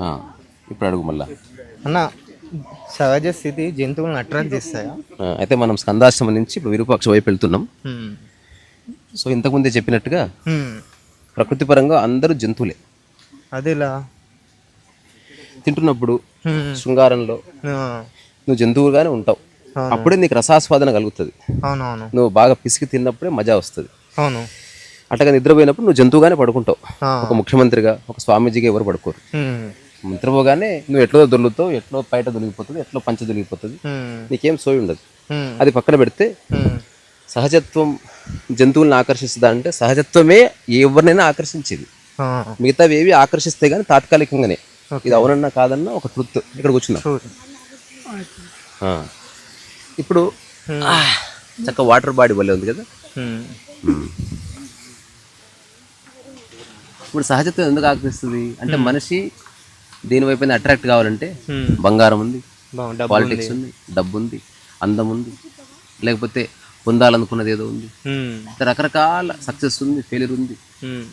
ఆ, ఇప్పుడు అడుగు మళ్ళా. అన్న, సహజ స్థితి జంతువులను అట్రాక్ట్ చేస్తాయా? అయితే మనం స్కందాశ్రమం నుంచి ఇప్పుడు విరూపాక్ష వైపు వెళ్తున్నాం. హ్మ్. సో ఇంతకుముందే చెప్పినట్టుగా హ్మ్. ప్రకృతి పరంగా అందరూ జంతువులే. అదేలా? తింటున్నప్పుడు హ్మ్. శృంగారంలో ఆ, నువ్వు జంతువుగానే ఉంటావు. అవును. అప్పుడే నీకు రసాస్వాదన కలుగుతుంది. అవునవును. నువ్వు బాగా పిసికి తిన్నప్పుడే మజా వస్తుంది. అవును. అట్టగా నిద్రపోయినప్పుడు నువ్వు జంతువుగానే పడుకుంటావు. ఆ. ఒక ముఖ్యమంత్రిగా, ఒక స్వామీజీగా ఎవరు పడుకోరు. హ్మ్. నిద్రపోగానే నువ్వు ఎట్లో దొర్లుతావు, ఎట్లో బయట దొరికిపోతుంది, ఎట్లో పంచ దొరికిపోతుంది, హ్మ్. నీకేం సోయి ఉండదు. హ్మ్. అది పక్కన పెడితే హ్మ్. సహజత్వం జంతువులను ఆకర్షిస్తుందా అంటే సహజత్వమే ఎవరినైనా ఆకర్షించేది. ఆ, మిగతావి ఏవి ఆకర్షిస్తే కానీ తాత్కాలికంగానే. ఇది ఓకే. అవునన్నా కాదన్నా ఒక ట్రుత్. ఇక్కడ కూర్చుందాం. షూర్. ఆ. ఇప్పుడు హ్మ్. చక్క వాటర్ బాడీ వల్లే ఉంది కదా. హ్మ్. ఇప్పుడు సహజత్వం ఎందుకు ఆకర్షిస్తుంది అంటే హ్మ్. మనిషి దేనివైపు అట్రాక్ట్ కావాలంటే హ్మ్. బంగారం ఉంది, డబ్బు ఉంది. పాలిటిక్స్ ఉంది, డబ్బు ఉంది, అందం ఉంది, లేకపోతే పొందాలనుకున్నది ఏదో ఉంది, హ్మ్. రకరకాల సక్సెస్ ఉంది, ఫెయిల్యూర్ ఉంది. హ్మ్.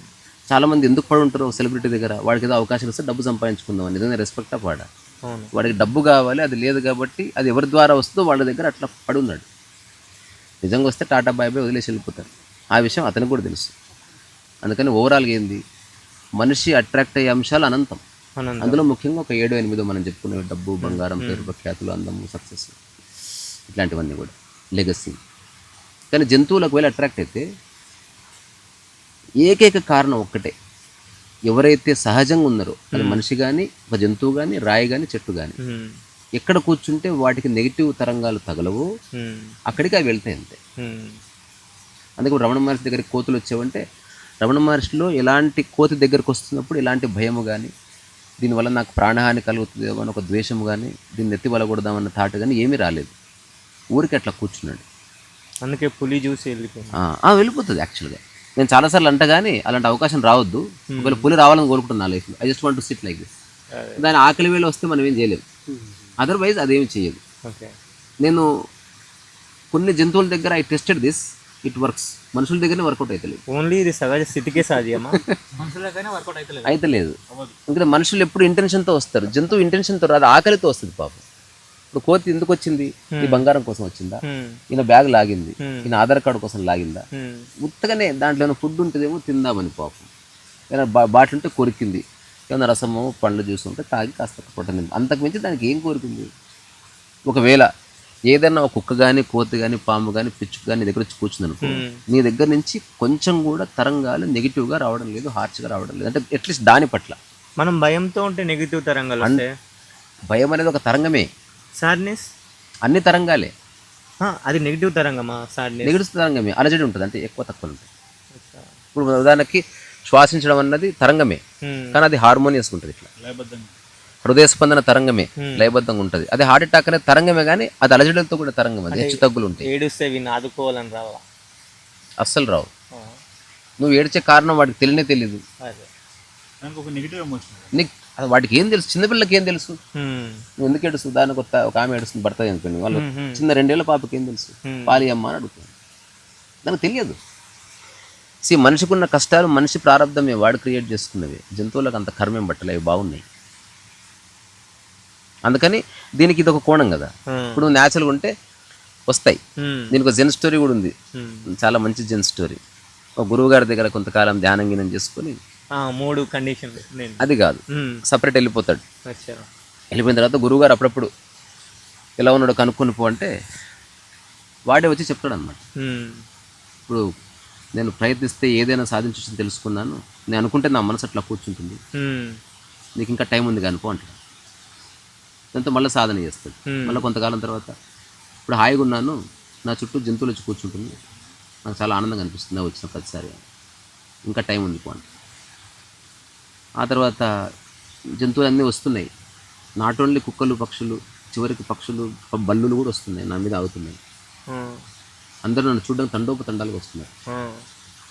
చాలామంది ఎందుకు పడి ఉంటారు సెలబ్రిటీ దగ్గర, వాడికి ఏదో అవకాశం వస్తే డబ్బు సంపాదించుకుందాం, నిజంగా రెస్పెక్ట్ వాడా. అవును. వాడికి డబ్బు కావాలి, అది లేదు కాబట్టి అది ఎవరి ద్వారా వస్తుందో వాళ్ళ దగ్గర అట్లా పడి ఉన్నాడు. నిజంగా వస్తే టాటా బాయ్ బాయ్ వదిలేసి వెళ్ళిపోతారు. ఆ విషయం అతనికి కూడా తెలుసు. అందుకని ఓవరాల్గా ఏంది, మనిషి అట్రాక్ట్ అయ్యే అంశాలు అనంతం. ఆనందం. అందులో ముఖ్యంగా ఒక 7-8 మనం చెప్పుకునే డబ్బు, బంగారం, హ్మ్. పేరు ప్రఖ్యాతులు, అందము, సక్సెస్, ఇట్లాంటివన్నీ కూడా లెగసీ. కానీ జంతువులకు వెళ్ళి అట్రాక్ట్ అయితే ఏకైక కారణం ఒక్కటే, ఎవరైతే సహజంగా ఉన్నారో అది మనిషి కానీ, ఒక జంతువు కానీ, రాయి కానీ, చెట్టు కానీ, హ్మ్. ఎక్కడ కూర్చుంటే వాటికి నెగిటివ్ తరంగాలు తగలవో హ్మ్. అక్కడికి అవి వెళ్తాయి అంతే. హ్మ్. అందుకే ఇప్పుడు రమణ మహర్షి దగ్గరికి కోతులు వచ్చావంటే రమణ మహర్షిలో ఎలాంటి కోతి దగ్గరకు వస్తున్నప్పుడు ఎలాంటి భయము కానీ, దీనివల్ల నాకు ప్రాణహాని కలుగుతుందేమో అని ఒక ద్వేషము కానీ, దీన్ని ఎత్తి వలగొడదామన్న థాట్ కానీ ఏమీ రాలేదు. ఊరికి అట్లా కూర్చున్నాడు. అందుకే పులి చూసి వెళ్ళిపోయింది. వెళ్ళిపోతుంది యాక్చువల్గా. నేను చాలాసార్లు అంట కానీ అలాంటి అవకాశం రావద్దు. ఒకవేళ పులి రావాలని కోరుకుంటున్నా నా లైఫ్లో. I just want to SIT like this. అదే. దాని ఆకలి వేళ వస్తే మనం ఏం చేయలేము. అదర్వైజ్ అదేమి చేయదు. ఓకే. నేను కొన్ని జంతువుల దగ్గర I tested this, it works. మనుషుల దగ్గరనే వర్కౌట్ అవుతలేదు. ఓన్లీ ఇది సహజ స్థితికే సాధ్యమా? అయితే లేదు. ఎందుకంటే మనుషులు ఎప్పుడు ఇంటెన్షన్తో వస్తారు, జంతువు ఇంటెన్షన్తో రాదు, ఆకలితో వస్తుంది పాపం. ఇప్పుడు కోతి ఎందుకు వచ్చింది? ఈ బంగారం కోసం వచ్చిందా? హ్మ్. ఈయన బ్యాగ్ లాగింది, హ్మ్. ఈయన ఆధార్ కార్డు కోసం లాగిందా? హ్మ్. ఉత్తగానే దాంట్లో ఏమైనా ఫుడ్ ఉంటుందేమో తిందామని పాపం. ఏమైనా బాటిల్ ఉంటే కొరికింది, ఏమైనా రసము, పండ్లు జ్యూస్ ఉంటే తాగి కాస్త పొట్టనింది. అంతకుమించి దానికి ఏం కోరుకుంది? ఒకవేళ ఏదన్నా ఒక కుక్క కానీ, కోతి కానీ, పాము కానీ, పిచ్చుకు కానీ నీ దగ్గర వచ్చి కూర్చుందనుకో, నీ దగ్గర నుంచి కొంచెం కూడా తరంగాలు నెగిటివ్గా రావడం లేదు, హార్ష్గా రావడం లేదు. అంటే అట్లీస్ట్ దాని పట్ల. మనం భయంతో ఉంటే నెగిటివ్ తరంగాలు వస్తాయి. భయం అనేది ఒక తరంగమే. సాడ్నెస్ అన్ని తరంగాలే. అది నెగిటివ్ తరంగమా? సాడ్నెస్ నెగిటివ్ తరంగమే, అలజడి ఉంటుంది, అంటే ఎక్కువ తక్కువ ఉంటుంది. ఇప్పుడు ఉదాహరణకి శ్వాసించడం అన్నది తరంగమే, కానీ అది హార్మోనియస్గా ఉంటుంది. ఇట్లా హృదయ స్పందన తరంగమే, లయబద్ధంగా ఉంటుంది. అది హార్ట్ అటాక్ అనేది తరంగమే, కానీ అది అలజడితో కూడా తరంగం. అది హెచ్చు తగ్గులు ఉంటాయి. ఏడుస్తే విని ఆదుకోవాలని రావా? అస్సలు రావు. నువ్వు ఏడ్చే కారణం వాడికి తెలియదు. నీకు వాటికి ఏం తెలుసు? చిన్నపిల్లలకి ఏం తెలుసు? నువ్వు ఎందుకు ఏడుస్తుంది? దానికి ఒక ఆమె ఏడుస్తుంది, భర్త అనుకోండి, వాళ్ళు చిన్న 2 ఏళ్ల పాపకి ఏం తెలుసు? పాలి అమ్మ అని అడుగుతుంది, దానికి తెలియదు. మనిషికున్న కష్టాలు మనిషి ప్రారంధమే, వాడు క్రియేట్ చేసుకున్నవి. జంతువులకు అంత కర్మేం పట్టలే, అవి బాగున్నాయి. అందుకని దీనికి ఇది ఒక కోణం కదా. ఇప్పుడు నువ్వు న్యాచురల్గా ఉంటే వస్తాయి. దీనికి ఒక జెన్ స్టోరీ కూడా ఉంది, చాలా మంచి జెన్ స్టోరీ. ఒక గురువు గారి దగ్గర కొంతకాలం ధ్యానం గినం చేసుకొని 3 కండిషన్లు అది కాదు, సపరేట్ వెళ్ళిపోతాడు. అచ్చా. వెళ్ళిపోయిన తర్వాత గురువుగారు అప్పుడప్పుడు ఎలా ఉన్నాడో కనుక్కొని పో అంటే వాడే వచ్చి చెప్తాడు అనమాట. ఇప్పుడు నేను ప్రయత్నిస్తే ఏదైనా సాధించొచ్చని తెలుసుకున్నాను, నేను అనుకుంటే నా మనసు అట్లా కూర్చుంటుంది, నీకు ఇంకా టైం ఉంది కనుకో అంటాడు. దాంతో మళ్ళీ సాధన చేస్తాడు. మళ్ళీ కొంతకాలం తర్వాత ఇప్పుడు హాయిగా ఉన్నాను, నా చుట్టూ జంతువులు వచ్చి కూర్చుంటుంది, నాకు చాలా ఆనందంగా అనిపిస్తుంది వచ్చిన ప్రతిసారి, ఇంకా టైం ఉంది పో అంటే. ఆ తర్వాత జంతువులు అన్నీ వస్తున్నాయి, నాట్ ఓన్లీ కుక్కలు, పక్షులు, చివరికి పక్షులు, బల్లులు కూడా వస్తున్నాయి, నా మీద ఆగుతున్నాయి. అందరూ నన్ను చూడడానికి తండోపతండాలుగా వస్తున్నారు.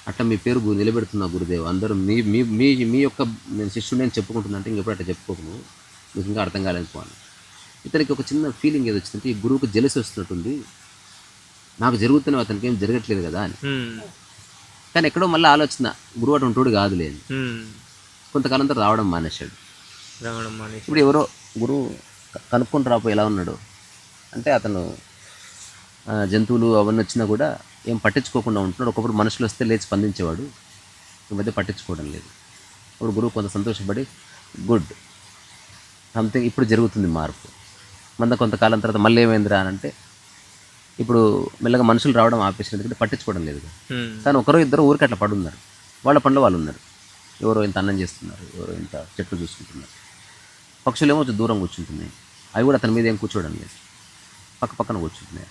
అట్లా మీ పేరు నిలబెడుతున్నా గురుదేవ్, అందరూ మీ మీ మీ మీ యొక్క నేను శిష్యుడు అని చెప్పుకుంటున్నా అంటే ఇంకెప్పుడు అట్లా చెప్పుకోకు, నీకు ఇంకా అర్థం కాలేకపోను. ఇతనికి ఒక చిన్న ఫీలింగ్ ఏది వచ్చిందంటే, ఈ గురువుకు జెలసి వస్తున్నట్టుంది, నాకు జరుగుతున్న అతనికి ఏం జరగట్లేదు కదా అని. కానీ ఎక్కడో మళ్ళీ ఆలోచన, గురువు అటు ఉంటోడు కాదులే అని. కొంతకాలంతో రావడం మానేశాడు. రావడం మానేసి. ఇప్పుడు ఎవరో గురువు కనుక్కొని రాపో ఎలా ఉన్నాడు అంటే అతను జంతువులు అవన్నీ వచ్చినా కూడా ఏం పట్టించుకోకుండా ఉంటున్నాడు. ఒకప్పుడు మనుషులు వస్తే లేచి స్పందించేవాడు, ఈ మధ్య పట్టించుకోవడం లేదు. ఇప్పుడు గురువు కొంత సంతోషపడి గుడ్ సంథింగ్ ఇప్పుడు జరుగుతుంది మార్పు. కొంతకాలం తర్వాత మళ్ళీ ఏమైందిరా అని అంటే ఇప్పుడు మెల్లగా మనుషులు రావడం ఆపేసిన ఎందుకంటే పట్టించుకోవడం లేదు. కానీ ఒకరో ఇద్దరు ఊరికి అట్లా పడున్నారు, వాళ్ళ పనిలో వాళ్ళు ఉన్నారు. ఎవరో ఇంత అన్నం చేస్తున్నారు, ఎవరో ఇంత చెట్లు చూసుకుంటున్నారు. పక్షులు ఏమో దూరం కూర్చుంటున్నాయి, అవి కూడా అతని మీద ఏం కూర్చోవడం లేదు, పక్క పక్కన కూర్చుంటున్నాయి.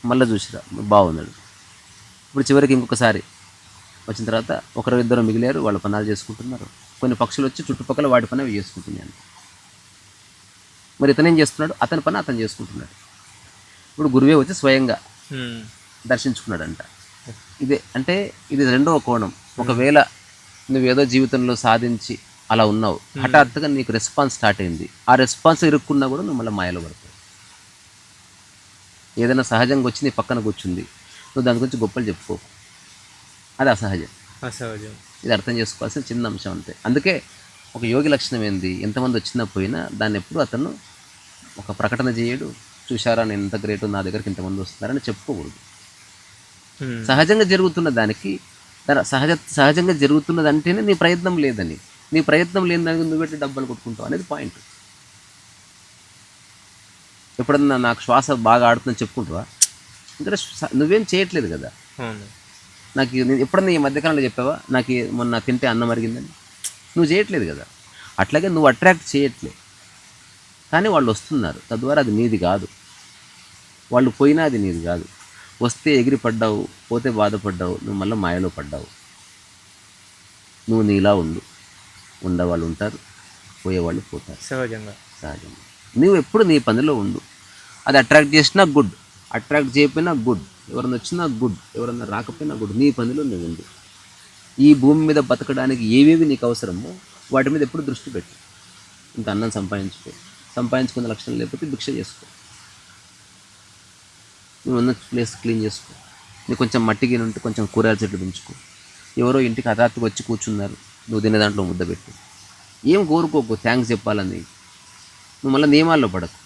మళ్ళీ చూసిరా బాగున్నాడు. ఇప్పుడు చివరికి ఇంకొకసారి వచ్చిన తర్వాత ఒకరు ఇద్దరు మిగిలారు, వాళ్ళ పనాలు చేసుకుంటున్నారు. కొన్ని పక్షులు వచ్చి చుట్టుపక్కల వాటి పని అవి చేసుకుంటున్నాయి. మరి ఇతను ఏం చేస్తున్నాడు, అతని పని అతను చేసుకుంటున్నాడు. ఇప్పుడు గురువే వచ్చి స్వయంగా దర్శించుకున్నాడంట. ఇదే అంటే ఇది రెండవ కోణం. ఒకవేళ నువ్వేదో జీవితంలో సాధించి అలా ఉన్నావు, హఠాత్తుగా నీకు రెస్పాన్స్ స్టార్ట్ అయింది, ఆ రెస్పాన్స్ ఇరుక్కున్నా కూడా నువ్వు మళ్ళీ మాయలో పడతావు. ఏదైనా సహజంగా వచ్చి నీ పక్కన కూర్చుంది, నువ్వు దాని గురించి గొప్పలు చెప్పుకో, అది అసహజం. ఇది అర్థం చేసుకోవాల్సిన చిన్న అంశం అంతే. అందుకే ఒక యోగి లక్షణం ఏంది, ఎంతమంది వచ్చినా పోయినా దాన్ని ఎప్పుడు అతను ఒక ప్రకటన చేయడు, చూశారా నేను ఎంత గ్రేట్, నా దగ్గరికి ఇంతమంది వస్తున్నారని చెప్పుకోకూడదు. సహజంగా జరుగుతున్న దానికి సహజంగా జరుగుతున్నది అంటేనే నీ ప్రయత్నం లేదని, నీ ప్రయత్నం లేని దానికి నువ్వు పెట్టి డబ్బులు కొట్టుకుంటావు అనేది పాయింట్. ఎప్పుడన్నా నాకు శ్వాస బాగా ఆడుతుందని చెప్పుకుంటావా? ఎందుకంటే నువ్వేం చేయట్లేదు కదా. నాకు ఎప్పుడన్నా ఈ మధ్యకాలంలో చెప్పావా నాకు మొన్న తింటే అన్నం అరిగిందని? నువ్వు చేయట్లేదు కదా. అట్లాగే నువ్వు అట్రాక్ట్ చేయట్లేదు, కానీ వాళ్ళు వస్తున్నారు, తద్వారా అది నీది కాదు. వాళ్ళు పోయినా అది నీది కాదు. వస్తే ఎగిరి పడ్డావు, పోతే బాధపడ్డావు, నువ్వు మళ్ళీ మాయలో పడ్డావు. నువ్వు నీలా ఉండు, ఉండేవాళ్ళు ఉంటారు, పోయేవాళ్ళు పోతారు. సహజంగా నువ్వు ఎప్పుడు నీ పనిలో ఉండు. అది అట్రాక్ట్ చేసినా గుడ్, అట్రాక్ట్ చేయకపోయినా గుడ్, ఎవరన్నా వచ్చినా గుడ్, ఎవరన్నా రాకపోయినా గుడ్, నీ పనిలో నువ్వు ఉండు. ఈ భూమి మీద బతకడానికి ఏవేవి నీకు అవసరమో వాటి మీద ఎప్పుడు దృష్టి పెట్టు. ఇంత అన్నం సంపాదించుకున్న లక్షణం లేకపోతే భిక్ష చేసుకో, నువ్వు ఉన్న ప్లేస్ క్లీన్ చేసుకో, నీకు కొంచెం మట్టి గిన్నె ఉంటే కొంచెం కూరగాయల చెట్లు పెంచుకో. ఎవరో ఇంటికి హఠాత్తుగా వచ్చి కూర్చున్నారు, నువ్వు తినే దాంట్లో ముద్ద పెట్టు. ఏం కోరుకోకు థ్యాంక్స్ చెప్పాలని, నువ్వు మళ్ళీ నియమాల్లో పడకు.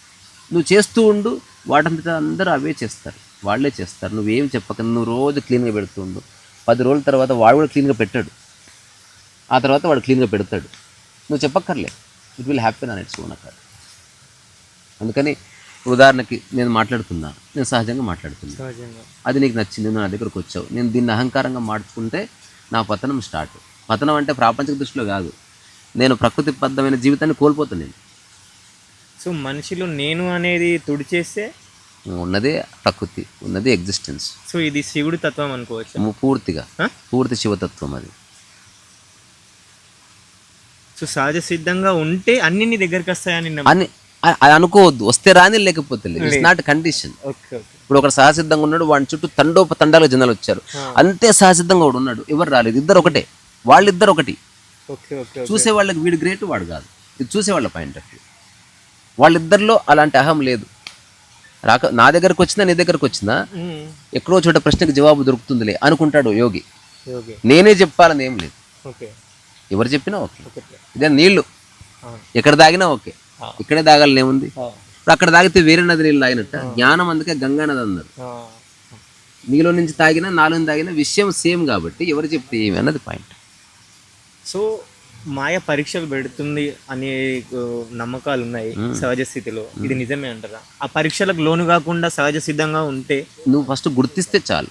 నువ్వు చేస్తూ ఉండు, వాటంతటా అందరూ అవే చేస్తారు, వాళ్ళే చేస్తారు. నువ్వేం చెప్పక నువ్వు రోజు క్లీన్గా పెడుతూ ఉండు. 10 రోజుల తర్వాత వాడు కూడా క్లీన్గా పెట్టాడు, ఆ తర్వాత వాడు క్లీన్గా పెడతాడు. నువ్వు చెప్పక్కర్లే, ఇట్ విల్ హ్యాపెన్ అని ఇట్స్ ఓన్ అక్కడ. అందుకని ఉదాహరణకి నేను మాట్లాడుతున్నా, నేను సహజంగా మాట్లాడుతున్నా, అది నీకు నచ్చింది, నువ్వు నా దగ్గరకు వచ్చావు, నేను దీన్ని అహంకారంగా మార్చుకుంటే నా పతనం స్టార్ట్. పతనం అంటే ప్రాపంచిక దృష్టిలో కాదు, నేను ప్రకృతిబద్ధమైన జీవితాన్ని కోల్పోతాను నేను. సో మనిషిలో నేను అనేది తుడిచేస్తే ఉన్నదే ప్రకృతి, ఉన్నదే ఎగ్జిస్టెన్స్. సో ఇది శివుడి తత్వం అనుకోవచ్చు, పూర్తి శివతత్వం అది. సో సహజ సిద్ధంగా ఉంటే అన్ని నీ దగ్గరికి వస్తాయని అది అనుకోవద్దు, వస్తే రాని లేకపోతే లేదు. It's not condition. ఇప్పుడు ఒకడు సహసిద్ధంగా ఉన్నాడు, వాడి చుట్టూ తండాలుగా జనాలు వచ్చారు, అంతే సహసిద్ధంగా వాడు ఉన్నాడు, ఎవరు రాలేదు, ఇద్దరు ఒకటే, వాళ్ళిద్దరు ఒకటి. చూసే వాళ్ళకి వీడు గ్రేట్, వాడు కాదు. ఇది చూసే వాళ్ళ పాయింట్ ఆఫ్ వ్యూ. వాళ్ళిద్దరిలో అలాంటి అహం లేదు. నా దగ్గరకు వచ్చినా నీ దగ్గరకు వచ్చినా ఎక్కడో చోట ప్రశ్నకు జవాబు దొరుకుతుందిలే అనుకుంటాడు యోగి. నేనే చెప్పాలని ఏం లేదు, ఎవరు చెప్పినా ఓకే. ఇదే నీళ్లు ఎక్కడ తాగినా ఓకే, ఇక్కడే తాగాలని ఏముంది. ఇప్పుడు అక్కడ తాగితే వేరే నది నీళ్ళు తాగినట్ట. జ్ఞానం అందుకే గంగా నది అన్నారు. నీలో నుంచి తాగినా నాలో తాగినా విషయం సేమ్ కాబట్టి ఎవరు చెప్తే ఏమి అన్నది పాయింట్. సో మాయ పరీక్షలు పెడుతుంది అనే నమ్మకాలు ఉన్నాయి సహజ స్థితిలో, ఇది నిజమే అంటారా? ఆ పరీక్షలకు లోను కాకుండా సహజ సిద్ధంగా ఉంటే నువ్వు ఫస్ట్ గుర్తిస్తే చాలు.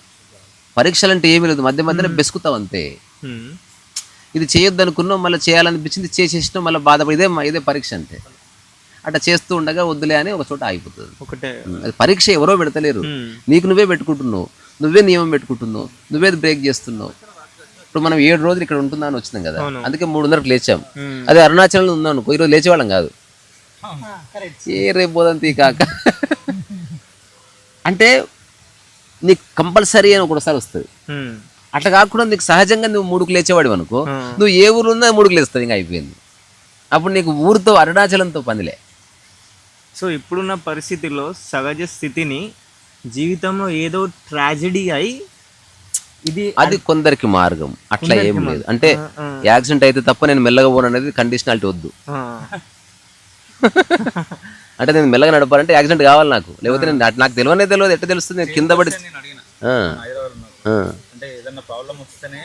పరీక్షలు అంటే ఏమీ లేదు, మధ్య మధ్యలో బెసుకుతావు అంతే. ఇది చేయొద్దు అనుకున్నావు, మళ్ళీ చేయాలనిపించింది, చేసేసినావు, మళ్ళీ బాధపడి ఇదే పరీక్ష అంటే. అట్లా చేస్తూ ఉండగా వద్దులే అని ఒక చోట ఆగిపోతుంది. అది పరీక్ష ఎవరో పెడతలేరు, నీకు నువ్వే పెట్టుకుంటున్నావు, నువ్వే నియమం పెట్టుకుంటున్నావు, నువ్వే బ్రేక్ చేస్తున్నావు. ఇప్పుడు మనం 7 రోజులు ఇక్కడ ఉంటుందా అని వచ్చినాం కదా, అందుకే 3:30కి లేచాం. అదే అరుణాచలంలో ఉందాం అనుకో, ఈరోజు లేచేవాళ్ళం కాదు, రేపు పోదంతి కాక. అంటే నీకు కంపల్సరీ అని ఒకసారి వస్తుంది. అట్లా కాకుండా నీకు సహజంగా నువ్వు 3కు లేచేవాడు అనుకో, నువ్వు ఏ ఊరు ఉన్నా 3కు లేస్తుంది, ఇంకా అయిపోయింది. అప్పుడు నీకు ఊరితో అరుణాచలంతో పనిలే. సో ఇప్పుడున్న పరిస్థితుల్లో సహజ స్థితిని జీవితంలో ఏదో ట్రాజెడీ అయి అది కొందరికి మార్గం, అట్లా ఏం లేదు. అంటే యాక్సిడెంట్ అయితే తప్ప నేను మెల్లగా పోను అనేది కండిషనాలిటీ వద్దు. అంటే నేను మెల్లగా నడపాలంటే యాక్సిడెంట్ కావాలి నాకు, లేకపోతే నేను నాకు తెలియదు ఎట్లా తెలుస్తుంది, నేను కింద పడి అంటే ఏదన్నా ప్రాబ్లం వస్తేనే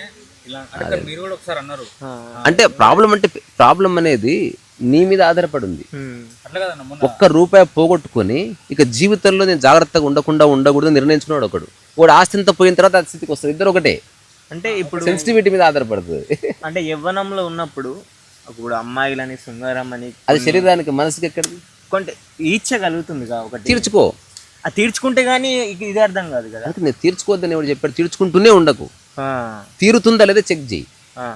ఇలా అంటే మీరు కూడా ఒకసారి అన్నారు అంటే ప్రాబ్లం అనేది నీ మీద ఆధారపడి ఉంది. అట్లా కదన్న మొన్న ఒక్క రూపాయి పోగొట్టుకొని ఇక జీవితంలో నేను జాగ్రత్తగా ఉండకూడదు నిర్ణయించుకున్నాడు ఒకడు. వాడు ఆస్తింత పోయిన తర్వాత ఆ స్థితికి వస్తుంది. ఇద్దరు ఒకటే. అంటే ఇప్పుడు సెన్సిటివిటీ మీద ఆధారపడుతుంది. అంటే యవ్వనంలో ఉన్నప్పుడు ఇప్పుడు అమ్మాయిలని శృంగారం అని అది శరీరానికి మనసుకి ఎక్కడిది కొంటే ఈడ్చగలుగుతుందిగా ఒకటి, తీర్చుకో. అది తీర్చుకుంటే గానీ ఇది అర్థం కాదు కదా. అంటే నేను తీర్చుకోవద్దని ఎవడు చెప్పాడు? తీర్చుకుంటూనే ఉండకు, తీరుతుందా లేదా చెక్ చేయి.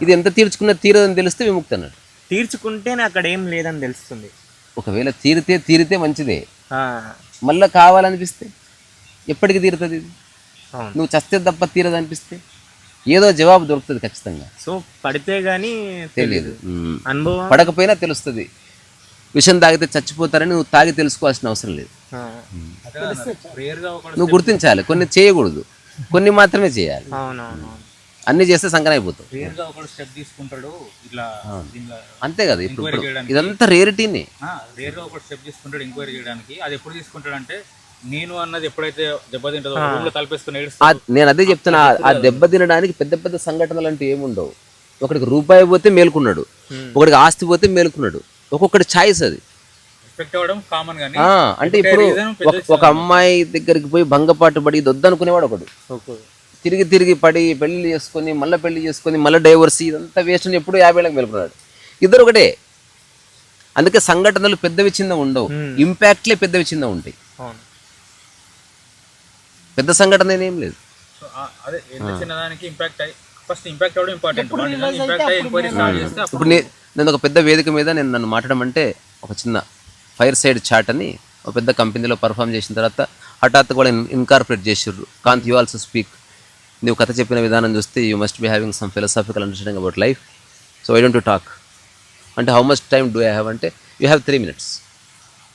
ఇది ఎంత తీర్చుకున్నా తీరదని తెలిస్తే విముక్తి అన్నాడు. తీర్చుకుంటేనే అక్కడ ఏం లేదని తెలుస్తుంది. ఒకవేళ తీరితే మంచిదే, మళ్ళీ కావాలనిపిస్తే ఎప్పటికి తీరుతుంది ఇది? నువ్వు చస్తే తప్ప తీరదు అనిపిస్తే ఏదో జవాబు దొరుకుతుంది ఖచ్చితంగా. సో పడితే గానీ తెలియదు, అనుభవం పడకపోయినా తెలుస్తుంది. విషం తాగితే చచ్చిపోతారని నువ్వు తాగి తెలుసుకోవాల్సిన అవసరం లేదు. నువ్వు గుర్తించాలి, కొన్ని చేయకూడదు, కొన్ని మాత్రమే చేయాలి. అవునవును, అన్ని చేస్తే సంకన అయిపోతావు. రేర్ గా ఒకడు స్టెప్ తీసుకుంటాడు ఇట్లా దీనిలో అంతే కదా. ఇప్పుడు ఇదంతా రేరిటీనే. రేర్ గా ఒకడు స్టెప్ తీసుకుంటాడు ఎంక్వైరీ చేయడానికి. అది ఎప్పుడు తీసుకుంటాడు అంటే నేను అన్నది ఎప్పుడైతే దెబ్బతింటుందో రూమ్ లో తలపేసుకుని నేను అదే చెప్తున్నా. ఆ దెబ్బ తినడానికి పెద్ద పెద్ద సంఘటనలు అంటే ఏముండవు. ఒకడికి రూపాయి పోతే మేలుకున్నాడు, ఒకడికి ఆస్తి పోతే మేలుకున్నాడు. ఒక్కొక్కటి ఛాయిస్ అది. ఎఫెక్ట్ అవ్వడం కామన్ గానీ అంటే ఇప్పుడు ఒక అమ్మాయి దగ్గరికి పోయి భంగపాటు పడి ఇది వద్దనుకునేవాడు ఒకడు, తిరిగి పడి పెళ్లి చేసుకొని మళ్ళీ డైవర్స్, ఇదంతా వేస్ట్ అని ఎప్పుడు 50 ఏళ్ళకి మేలుకున్నాడు. ఇద్దరు ఒకటే. అందుకే సంఘటనలు పెద్దవి చిన్న ఉండవు, ఇంపాక్ట్లే పెద్దవి చిన్న ఉంటాయి. పెద్ద సంఘటన ఏం లేదు. అదే ఎంత చిన్నదానికి ఇంపాక్ట్ అయ్యి ఫస్ట్ ఇంపాక్ట్ అవ్వడం ఇంపార్టెంట్. ఇంపాక్ట్ అయ్యి ఎంక్వైరీ స్టార్ట్ చేస్తే ఇప్పుడు నేను ఒక పెద్ద వేదిక మీద నన్ను మాట్లాడడం అంటే ఒక చిన్న ఫైర్ సైడ్ చాట్ అని ఒక పెద్ద కంపెనీలో పర్ఫామ్ చేసిన తర్వాత హఠాత్తుగా కూడా ఇన్కార్పొరేట్ చేసిర్రు. Can't you also speak. నువ్వు కథ చెప్పిన విధానం చూస్తే you must be having some philosophical understanding about life, so I don't to talk. అంటే how much time do I have అంటే యూ హ్యావ్ 3 minutes.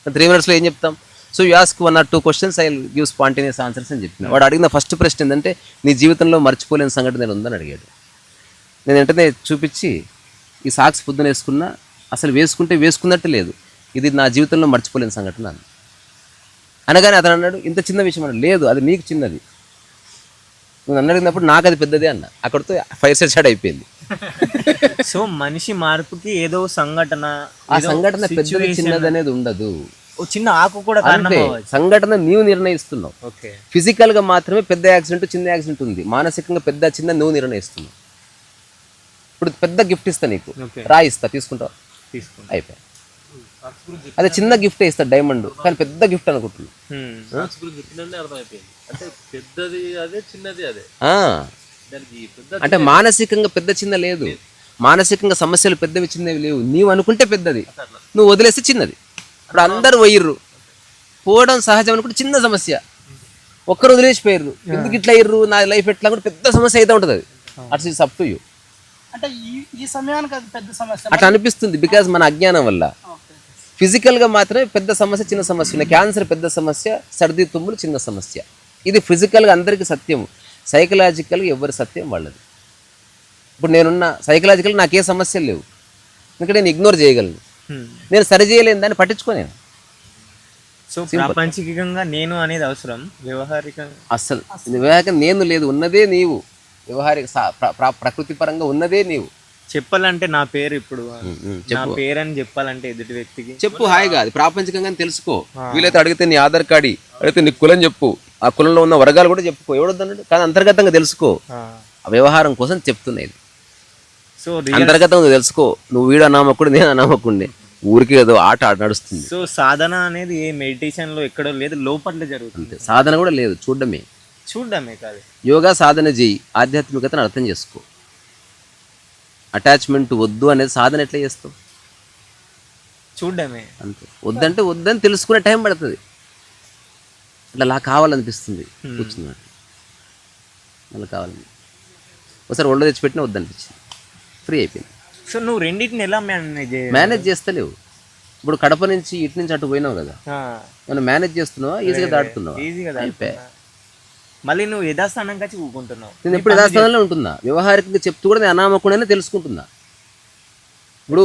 3 minutesలో ఏం చెప్తాం? So you ask 1 or 2 questions, I will give spontaneous answers అని చెప్పిన. వాడు అడిగిన first ప్రశ్న ఏంటంటే నీ జీవితంలో మర్చిపోలేని సంఘటన ఉందని అడిగాడు. నేను వెంటనే చూపించి ఈ సాక్స్ పొద్దున వేసుకున్నా, అసలు వేసుకున్నట్టు లేదు, ఇది నా జీవితంలో మర్చిపోలేని సంఘటన అని అనగానే అతను అన్నాడు ఇంత చిన్న విషయం అన్నాడు. లేదు, అది నీకు చిన్నది, నువ్వు నన్ను అడిగినప్పుడు నాకు అది పెద్దదే అన్న. అక్కడితో ఫైర్ సెట్ అయిపోయింది. సో మనిషి మార్పుకి ఏదో సంఘటన, ఆ సంఘటన పెద్దది చిన్నది అనేది ఉండదు. చిన్న ఆకు కూడా సంఘటన నీవు నిర్ణయిస్తున్నావు. ఫిజికల్ గా మాత్రమే పెద్ద యాక్సిడెంట్ చిన్న యాక్సిడెంట్ ఉంది, మానసికంగా పెద్ద చిన్న నువ్వు నిర్ణయిస్తున్నావు. ఇప్పుడు పెద్ద గిఫ్ట్ ఇస్తా నీకు, ఇస్తా, తీసుకుంటావు, అయిపోయి. అదే చిన్న గిఫ్ట్ ఇస్తా, డైమండ్, కానీ పెద్ద గిఫ్ట్ అనుకుంటున్నావు. అంటే మానసికంగా పెద్ద చిన్న లేదు, మానసికంగా సమస్యలు పెద్దవి చిన్నవి లేవు. నీవు అనుకుంటే పెద్దది, నువ్వు వదిలేస్తే చిన్నది. ఇప్పుడు అందరు పోయిర్రు, పోవడం సహజం అనుకుంటే చిన్న సమస్య, ఒక్కరు వదిలేసిపోయారు, ఎందుకు ఇట్లా అయ్యారు, నా లైఫ్ ఎట్లా కూడా పెద్ద సమస్య అయితే ఉంటుంది. అది అట్స్ ఇట్స్ అప్ టు యూ. అంటే ఈ సమయానికి అది పెద్ద సమస్య అట్లా అనిపిస్తుంది, బికాజ్ మన అజ్ఞానం వల్ల. ఫిజికల్గా మాత్రమే పెద్ద సమస్య చిన్న సమస్య ఉన్నాయి. క్యాన్సర్ పెద్ద సమస్య, సర్ది తుమ్ములు చిన్న సమస్య. ఇది ఫిజికల్గా అందరికీ సత్యం, సైకలాజికల్గా ఎవరి సత్యం వాళ్ళది. ఇప్పుడు నేనున్న సైకలాజికల్ నాకే సమస్యలు లేవు, ఎందుకంటే నేను ఇగ్నోర్ చేయగలను. నేను సరి చేయలేని దాన్ని పట్టించుకోలేను. సో ప్రాపంచికంగా నేను అనేది అవసరం, వ్యవహారికంగా అసలు వ్యవహారికంగా నేను లేదు, ఉన్నదే నీవు. వ్యవహారిక ప్రకృతి పరంగా ఉన్నదే నీవు. చెప్పాలంటే నా పేరు ఇప్పుడు నా పేరు అని చెప్పాలంటే ఎదుటి వ్యక్తికి చెప్పు హాయిగా, అది ప్రాపంచికంగా తెలుసుకో. వీలైతే అడిగితే నీ ఆధార్ కార్డు అడిగితే నీ కులం చెప్పు, ఆ కులంలో ఉన్న వర్గాలు కూడా చెప్పుకో, ఎవడొద్దన్నాడు. కానీ అంతర్గతంగా తెలుసుకో, ఆ వ్యవహారం కోసం చెప్తున్నాయి. సో అంతర్గతంగా తెలుసుకో, నువ్వు వీడు అనామకుడు, నేను అనామకుడిని, ఊరికి ఏదో ఆట నడుస్తుంది. సో సాధన అనేది ఏ మెడిటేషన్ లో ఎక్కడో లేదు, లోపల జరుగుతుంది. సాధన కూడా లేదు, చూడడమే కాదు. యోగా సాధన చేయి, ఆధ్యాత్మికతను అర్థం చేసుకో. అటాచ్మెంట్ వద్దు అనేది సాధన ఎట్లా చేస్తావు? చూడడమే అంతే. వద్దంటే వద్దని తెలుసుకునే టైం పడుతుంది. అట్లా అలా కావాలనిపిస్తుంది, కూర్చున్నట్టు అలా కావాలని ఒకసారి ఒళ్ళు తెచ్చిపెట్టినా వద్దనిపించింది, ఫ్రీ అయిపోయింది. సో నువ్వు రెండింటిని ఎలా మేనేజ్ చేస్తలేవు. ఇప్పుడు కడప నుంచి ఇటు నుంచి అటు పోయినావు కదా, మనం మేనేజ్ చేస్తున్నావా, ఈజీగా దాటుతున్నావా? ఈజీగా అయిపోయా. మళ్ళీ నువ్వు యథాస్థానం వచ్చి ఊకుంటున్నావు. నేను ఎప్పుడు యథాస్థానంలో ఉంటున్నా, వ్యవహారికంగా చెప్తూ కూడా నేను అనామకుడనే తెలుసుకుంటున్నా. ఇప్పుడు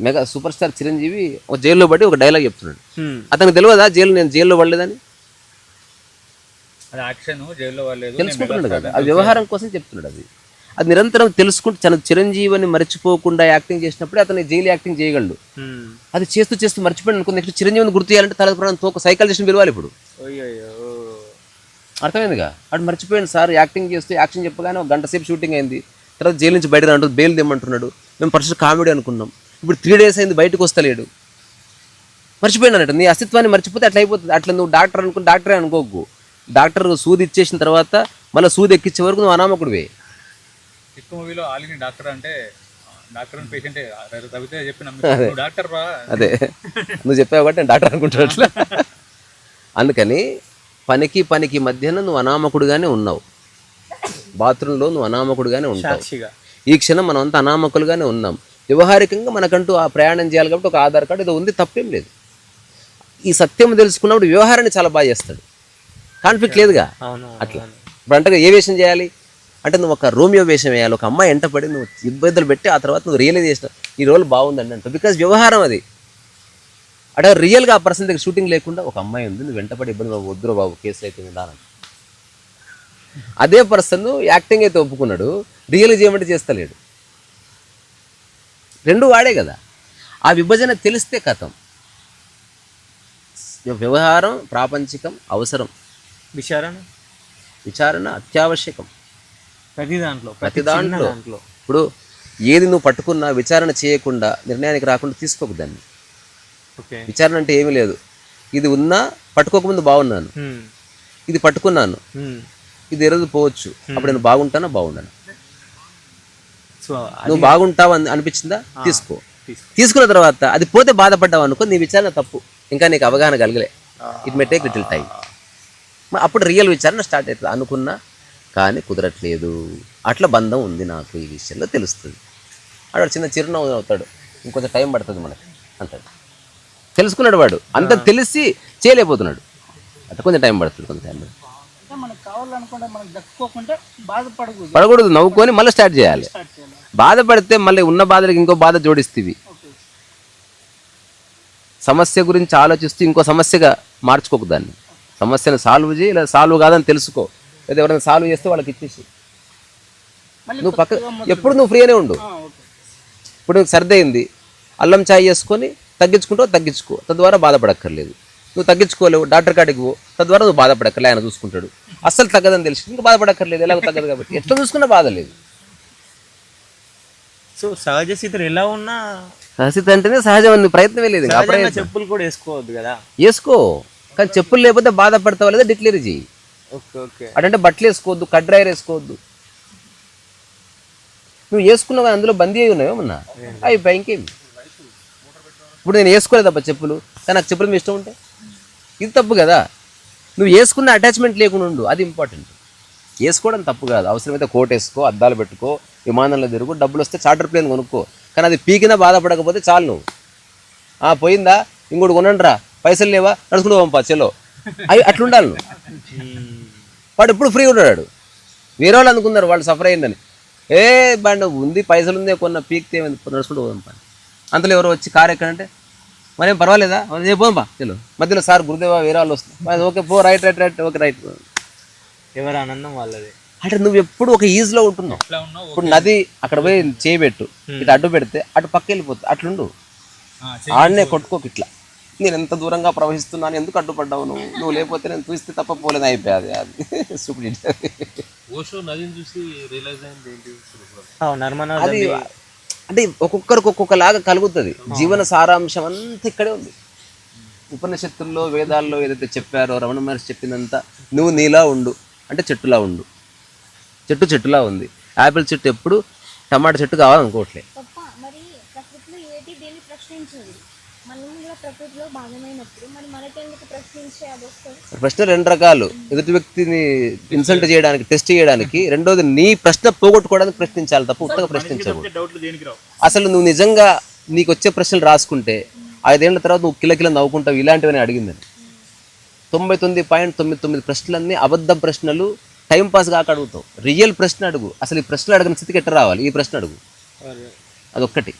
మెగా సూపర్ స్టార్ చిరంజీవి ఒక జైల్లో పడి ఒక డైలాగ్ చెప్తున్నాడు, అతనికి తెలియదా నేను జైల్లో పడలేదని? అది యాక్షన్ జైల్లో వాళ్ళేదు తెలుసుకుంటున్నాడు కదా, అది వ్యవహారం కోసం చెప్తున్నాడు. అది నిరంతరం తెలుసుకుంటూ తన చిరంజీవిని మర్చిపోకుండా యాక్టింగ్ చేసినప్పుడే అతను జైలు యాక్టింగ్ చేయగలడు. అది చేస్తూ చేస్తూ మర్చిపోయాడు అనుకో, నెక్స్ట్ చిరంజీవిని గుర్తు చేయాలంటే తల తోక సైకాలజిస్ట్ని పిలవాలి. ఇప్పుడు అర్థమైందిగా, అటు మర్చిపోయాను సార్ యాక్టింగ్ చేస్తూ యాక్షన్ చెప్పగానే ఒక గంట సేపు షూటింగ్ అయింది, తర్వాత జైలు నుంచి బయట రాంటూ బెయిల్ తెమ్మంటున్నాడు. మేము ఫస్ట్ కామెడీ అనుకున్నాం, ఇప్పుడు 3 days అయింది బయటకు వస్తలేడు. మర్చిపోయాను అన్నట్టు, నీ అస్తిత్వాన్ని మర్చిపోతే అట్లా అయిపోతుంది. అట్లా నువ్వు డాక్టర్ అనుకుని డాక్టరే అనుకోకు, డాక్టర్ సూది ఇచ్చేసిన తర్వాత మళ్ళీ సూది ఎక్కించే వరకు నువ్వు అనామకుడివే. ఎక్కువ మూవీలో ఆలిని డాక్టర్ అంటే డాక్టర్ అని పేషెంటే రవితే చెప్పిన డాక్టర్ రా, అదే నువ్వు చెప్పావు కాబట్టి నేను డాక్టర్ అనుకుంటున్నట్లు. అందుకని పనికి మధ్యన నువ్వు అనామకుడుగానే ఉన్నావు, బాత్రూంలో నువ్వు అనామకుడుగానే ఉంటావు. ఈ క్షణం మనం అంతా అనామకులుగానే ఉన్నాం. వ్యవహారికంగా మనకంటూ ఆ ప్రయాణం చేయాలి కాబట్టి ఒక ఆధార్ కార్డు ఏదో ఉంది, తప్పేం లేదు. ఈ సత్యం తెలుసుకున్నప్పుడు వ్యవహారాన్ని చాలా బాగా చేస్తాడు, కాన్ఫ్లిక్ట్ లేదుగా. అట్లా ఇప్పుడు అంటే ఏ వేషం చేయాలి అంటే నువ్వు ఒక రోమియో వేషం వేయాలి, ఒక అమ్మాయి ఎంటపడి నువ్వు ఇబ్బందులు పెట్టి ఆ తర్వాత నువ్వు రియలైజ్ చేసిన ఈ రోల్ బాగుందండి అంట, బికాజ్ వ్యవహారం అది. అంటే రియల్గా ఆ పర్సన్ దగ్గర షూటింగ్ లేకుండా ఒక అమ్మాయి ఉంది, నువ్వు వెంటపడి ఇబ్బంది బాబు వద్దురో బాబు కేసులు అయితే దానంట. అదే పర్సన్ యాక్టింగ్ అయితే ఒప్పుకున్నాడు, రియల్గా చేయమంటే చేస్తలేడు. రెండు వాడే కదా. ఆ విభజన తెలిస్తే కథం. వ్యవహారం ప్రాపంచికం అవసరం, విచారణ అత్యావశ్యకం ప్రతి దాంట్లో. ఇప్పుడు ఏది నువ్వు పట్టుకున్నా విచారణ చేయకుండా నిర్ణయానికి రాకుండా తీసుకోకు దాన్ని. విచారణ అంటే ఏమీ లేదు, ఇది ఉన్నా పట్టుకోకముందు బాగున్నాను, ఇది పట్టుకున్నాను, ఇది ఎరదు పోవచ్చు, అప్పుడు నేను బాగుంటానా బాగుండాను. నువ్వు బాగుంటావు అనిపించిందా తీసుకో, తీసుకున్న తర్వాత అది పోతే బాధపడ్డావు అనుకో, నీ విచారణ తప్పు, ఇంకా నీకు అవగాహన కలగలే, it may take little time. అప్పుడు రియల్ విచారణ స్టార్ట్ అవుతుంది. అనుకున్నా కానీ కుదరట్లేదు, అట్లా బంధం ఉంది నాకు ఈ విషయంలో తెలుస్తుంది. ఆడ చిన్న చిరునవ్వు అవుతాడు, ఇంకొంచెం టైం పడుతుంది మనకి అంటాడు. తెలుసుకున్నాడు వాడు, అంత తెలిసి చేయలేకపోతున్నాడు, అట్లా కొంచెం టైం పడుతుంది, కొంచెం టైం పడుతుంది. మనకు కావాలనుకుంటే మనం దక్కుకోకుండా పడకూడదు, నవ్వుకొని మళ్ళీ స్టార్ట్ చేయాలి. బాధపడితే మళ్ళీ ఉన్న బాధలకు ఇంకో బాధ జోడిస్తేవి. సమస్య గురించి ఆలోచిస్తూ ఇంకో సమస్యగా మార్చుకోకు దాన్ని. సమస్యను సాల్వ్ చేయి, లేదా సాల్వ్ కాదని తెలుసుకో, లేదా ఎవరైనా సాల్వ్ చేస్తే వాళ్ళకి ఇచ్చేసి నువ్వు పక్క ఎప్పుడు నువ్వు ఫ్రీగానే ఉండు. ఇప్పుడు సర్ది అయింది, అల్లం చాయ్ చేసుకొని తగ్గించుకో, తద్వారా బాధపడక్కర్లేదు. నువ్వు తగ్గించుకోలేవు, డాక్టర్ కాడికి పో, తద్వారా నువ్వు బాధపడక్కర్లే, ఆయన చూసుకుంటాడు. అస్సలు తగ్గదని తెలిసి ఇంకా బాధపడక్కర్లేదు, ఎలాగో తగ్గదు కాబట్టి ఎట్లా చూసుకున్నా బాధ లేదు. సో సహజ స్థితిలో ఎలా ఉన్నా, సహజ అంటేనే సహజం, ప్రయత్నమే లేదు. చెప్పులు కూడా వేసుకోవద్దు కదా, వేసుకో, కానీ చెప్పులు లేకపోతే బాధపడతావు లేదా డిక్లేర్ చెయ్యి. అంటే బట్టలు వేసుకోవద్దు, కడ్రైర్ వేసుకోవద్దు. నువ్వు వేసుకున్నావు అందులో బందీ అయి ఉన్నావు ఏమన్నా అయిపోయి ఇంకేం. ఇప్పుడు నేను వేసుకోలేదబ్బా చెప్పులు, కానీ నాకు చెప్పులు మీ ఇష్టం ఉంటే ఇది తప్పు కదా. నువ్వు వేసుకున్న అటాచ్మెంట్ లేకుండా ఉండు, అది ఇంపార్టెంట్. వేసుకోవడం తప్పు కాదు, అవసరమైతే కోట్ వేసుకో, అద్దాలు పెట్టుకో, విమానంలో తిరుగు, డబ్బులు వస్తే చార్టర్ ప్లేన్ కొనుక్కో, కానీ అది పీకినా బాధపడకపోతే చాలు. నువ్వు పోయిందా ఇంకోటి కొనండి రా, పైసలు లేవా నడుచుకుంటూ పంపా చెలో, అవి అట్లుండాలి నువ్వు. వాడు ఎప్పుడు ఫ్రీ ఉన్నాడు. వేరే వాళ్ళు అనుకున్నారు వాళ్ళు సఫర్ అయిందని, బండి ఉంది పైసలు ఉందే కొన్న పీక్తే నడుచుకుంటూ పంపా. అంతలో ఎవరో వచ్చి కారు ఎక్కడంటే మరేం పర్వాలేదా పోంపా చెలో, మధ్యలో సార్ గురుదేవా వేరే వాళ్ళు వస్తారు, ఓకే పో, రైట్ ఓకే రైట్. ఎవరు ఆనందం వాళ్ళది. అంటే నువ్వు ఎప్పుడు ఒక ఈజ్లో ఉంటున్నావు. ఇప్పుడు నది అక్కడ పోయి చేయబెట్టు, ఇట్లా అడ్డు పెడితే అటు పక్క వెళ్ళిపోతుంది, అట్లుండు. ఆడనే కొట్టుకోకు ఇట్లా, నేను ఎంత దూరంగా ప్రవహిస్తున్నాను, ఎందుకు అడ్డుపడ్డావు నువ్వు లేకపోతే నేను చూస్తే తప్ప పోలేదు అయిపోయాది. అది సూపర్. అది అంటే ఒక్కొక్కరికి ఒక్కొక్కలాగా కలుగుతుంది. జీవన సారాంశం అంతా ఇక్కడే ఉంది. ఉపనిషత్తుల్లో వేదాల్లో ఏదైతే చెప్పారో రమణ మహర్షి చెప్పిందంతా, నువ్వు నీలా ఉండు అంటే చెట్టులా ఉండు. చెట్టులా ఉంది. యాపిల్ చెట్టు ఎప్పుడు టమాటా చెట్టు కావాలనుకోవట్లే. ప్రశ్న రెండు రకాలు, ఎదుటి వ్యక్తిని ఇన్సల్ట్ చేయడానికి, టెస్ట్ చేయడానికి. రెండోది నీ ప్రశ్న పోగొట్టుకోవడానికి ప్రశ్నించాలి తప్ప ఉత్తగా ప్రశ్నించవు. అసలు నువ్వు నిజంగా నీకు వచ్చే ప్రశ్నలు రాసుకుంటే 5 ఏళ్ల తర్వాత నువ్వు కిలకిల నవ్వుకుంటావు, ఇలాంటివన్నీ అడిగిందని. 99.99 ప్రశ్నలన్నీ అబద్ధం ప్రశ్నలు, టైంపాస్ కాక అడుగుతావు. రియల్ ప్రశ్న అడుగు. అసలు ఈ ప్రశ్నలు అడగని స్థితికి ఎట్ట రావాలి? ఈ ప్రశ్న అడుగు, అదొక్కటి.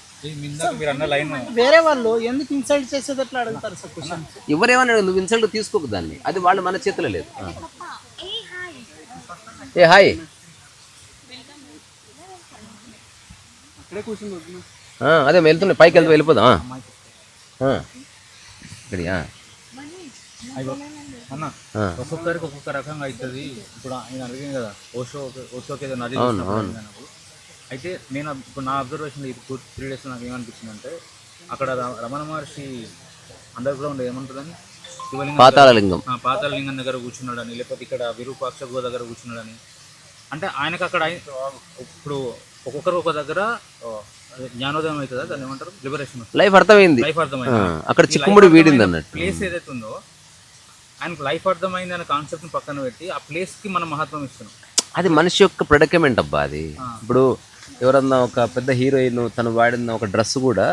మీరు అన్న లైన్ వేరే వాళ్ళు ఎందుకు ఇన్సల్ట్ చేసేది ఎట్లా అడుగుతారు సార్ క్వశ్చన్? ఎవరేమన్నా నువ్వు ఇన్సల్ట్ తీసుకోకు దాన్ని, అది వాళ్ళు మన చేతిలో లేదు. ఏ హాయ్, అదే వెళ్తున్నాయి పైకి వెళ్తూ వెళ్ళిపోదాం. ఇక్కడి అన్న ఒక్కొక్కరికి ఒక్కొక్క రకంగా అవుతుంది. ఇప్పుడు ఆయన అడిగింది కదా ఓషోకి ఏదో నది అన్నప్పుడు, అయితే నేను ఇప్పుడు నా అబ్జర్వేషన్ ఇది 3 days నాకు ఏమనిపించిందంటే, అక్కడ రమణ మహర్షి అండర్ గ్రౌండ్ ఏమంటుందని పాతాళలింగం దగ్గర కూర్చున్నాడని, లేకపోతే ఇక్కడ విరూపాక్ష గో దగ్గర కూర్చున్నాడని, అంటే ఆయనకు అక్కడ ఇప్పుడు ఒక్కొక్కరు ఒక దగ్గర జ్ఞానోదయం అవుతుందా, దాన్ని ఏమంటారు, లిబరేషన్, లైఫ్ అర్థమైంది. అక్కడ చిక్కుముడి వీడింది అన్నట్టు. ప్లేస్ ఏదైతే ఉందో ఆయనకు లైఫ్ అర్థమైంది అనే కాన్సెప్ట్ ని పక్కన పెట్టి ఆ ప్లేస్ కి మనం మహత్వం ఇస్తున్నాం. అది మనిషి యొక్క ప్రెడికమెంట్ అబ్బా. అది ఇప్పుడు ఎవరన్నా ఒక పెద్ద హీరోయిన్ తను వాడిన ఒక డ్రెస్ కూడా,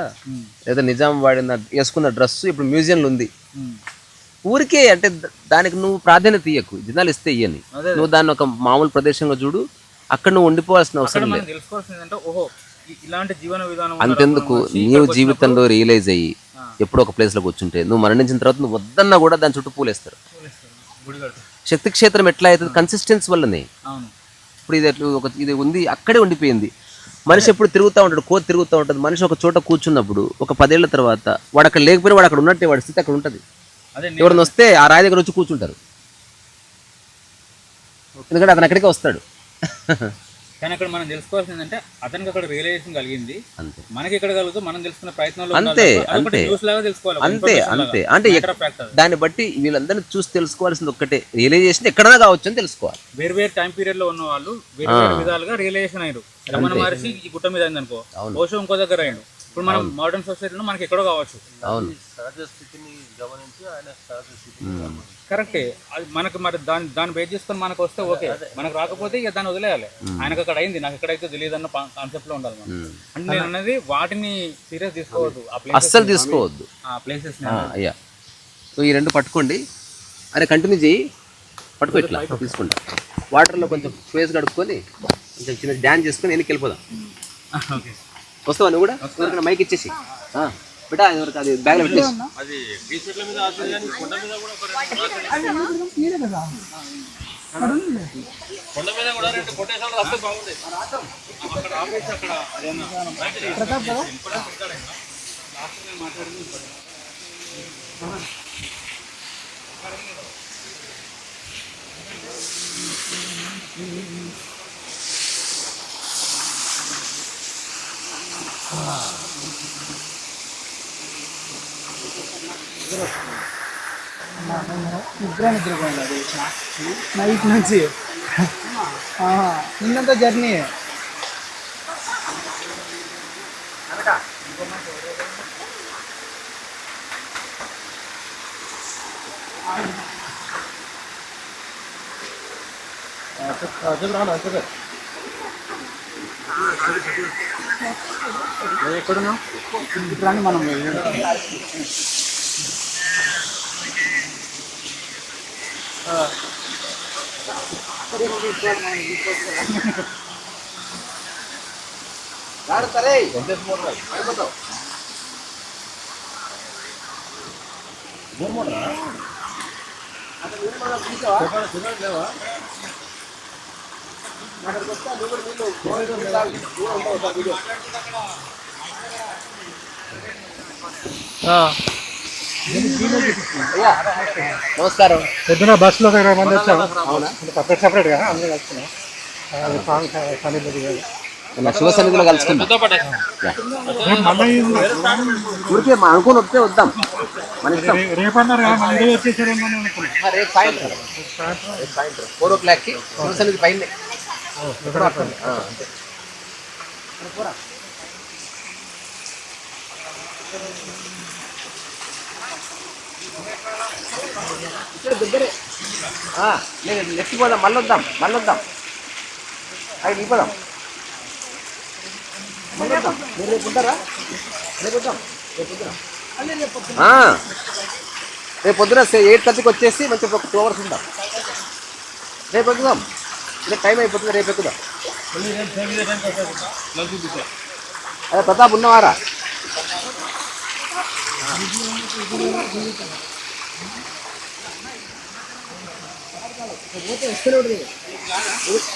లేదా నిజాం వాడిన వేసుకున్న డ్రెస్ ఇప్పుడు మ్యూజియంలో ఉంది. ఊరికే అంటే దానికి నువ్వు ప్రాధాన్యత ఇయ్యకు, జనాలు ఇస్తే ఇయ్యని. నువ్వు దాన్ని ఒక మామూలు ప్రదేశంగా చూడు, అక్కడ నువ్వు ఉండిపోవాల్సిన అవసరం లేదు. తెలుసుకోవాల్సింది ఏంటంటే, ఓహో ఇలాంటి జీవన విధానం అంతెందుకు, నీవు జీవితంలో రియలైజ్ అయ్యి ఎప్పుడో ఒక ప్లేస్లో కూర్చుంటే నువ్వు మరణించిన తర్వాత నువ్వు వద్దన్నా కూడా దాని చుట్టూ పూలేస్తారు. శక్తి క్షేత్రం ఎట్లా అవుతుంది? కన్సిస్టెన్సీ వల్లనే. ఇప్పుడు ఇది ఉంది, అక్కడే ఉండిపోయింది. మనిషి ఎప్పుడు తిరుగుతూ ఉంటాడు, కోతి తిరుగుతూ ఉంటుంది. మనిషి ఒక చోట కూర్చున్నప్పుడు ఒక 10 ఏళ్ల తర్వాత వాడు అక్కడ లేకపోయినా వాడు అక్కడ ఉన్నట్టే, వాడి స్థితి అక్కడ ఉంటుంది. ఎవరైనా వస్తే ఆ రాయి దగ్గర వచ్చి కూర్చుంటారు, ఎందుకంటే అతను అక్కడికే వస్తాడు. కానీ అక్కడ మనం తెలుసుకోవాల్సింది ఏంటంటే, అతనికి అక్కడ రియలైజేషన్ కలిగింది, మనకి ఎక్కడ కలుగుతూ మనం తెలుసుకునే ప్రయత్నంలో అంతే దాన్ని బట్టి వీళ్ళందరినీ చూసి తెలుసుకోవాల్సింది ఒక్కటే, రియలైజేషన్ ఎక్కడైనా కావచ్చు అని తెలుసుకోవాలి. వేరు వేరు టైం పీరియడ్ లో ఉన్న వాళ్ళు వేరు వేరు విధాలుగా రియలైజేషన్ అయ్యారు. రమణ మహర్షి ఈ గుట్ట మీద అయింది అనుకో, ఓషో ఇంకో దగ్గర అయ్యాడు. ఇప్పుడు మనం మోడర్న్ సొసైటీలో మనకి ఎక్కడో కావచ్చు. అవును, సహజ స్థితిని గమనించి ఆయన సహజ స్థితిని కరెక్టే. అది మనకు మరి దాన్ని బేస్ చేసుకొని మనకు వస్తే ఓకే, మనకు రాకపోతే ఇక దాన్ని వదిలేయాలి. ఆయనకు అక్కడ అయింది, నాకు ఎక్కడైతే తెలియదు అన్న కాన్సెప్ట్ లో ఉండాలి మనం. అంటే నేను అనేది వాటిని సీరియస్ తీసుకోవద్దు, అస్సలు తీసుకోవద్దు ఆ ప్లేసెస్. అయ్యా ఈ 2 పట్టుకోండి, అరే కంటిన్యూ చేయి, పట్టుకో ఇట్లా తీసుకుంటా. వాటర్లో కొంచెం ఫేస్ కడుక్కొని కొంచెం చిన్న డ్యాన్స్ చేసుకొని వెనక్కి వెళ్ళిపోదాం. వస్తావా నువ్వు కూడా? మైక్ ఇచ్చేసి బిడ్డ, ఎవరికి అది బ్యాగ్లో పెట్టేసి. అది టీషర్ట్ల మీద ఆశలు కానీ కొండ మీద కూడా కొండ మీద కూడా 2 కొటేషన్లు రాస్తే బాగుంది. అక్కడ ఆపేసి అక్కడ నిద్రపోయింది అది నైట్ నుంచి. నిన్నంత జర్నీ ఎక్కడున్నా రాని మనం నమస్కారం. పొద్దున బస్సులో 20 మంది వచ్చాము. సపరేట్ సపరేట్గా అందరూ కలుసుకున్నాం. శివసన్నిధిలో కలుసుకుందాం. ఊరికే అనుకుని వస్తే వద్దాం, మన ఇష్టం. రేపన్నారు రేపు సాయంత్రం 4 o'clockకి శివసన్నిధి పైన. దగ్గరే నేను ఎత్తిపోదాం, మళ్ళీ వద్దాం అవి వెళ్ళిపోదాం. మీరు రేపు ఉంటారా? రేపు వద్దాం, రేపు వద్దాం. రేపు పొద్దున 8:30కి వచ్చేసి మంచి ఒక 2 hours ఉంటాం. రేపు ఎక్కుదాం, రేపు టైం అయిపోతుంది, రేపు ఎక్కుదాం. అదే ప్రతాప్ ఉన్నవారా?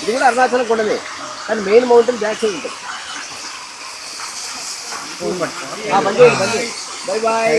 ఇది కూడా అరుణాచలం కొండలే, కానీ మెయిన్ మౌంటైన్ బ్యాక్ సైడ్ ఉంటుంది. Bye bye.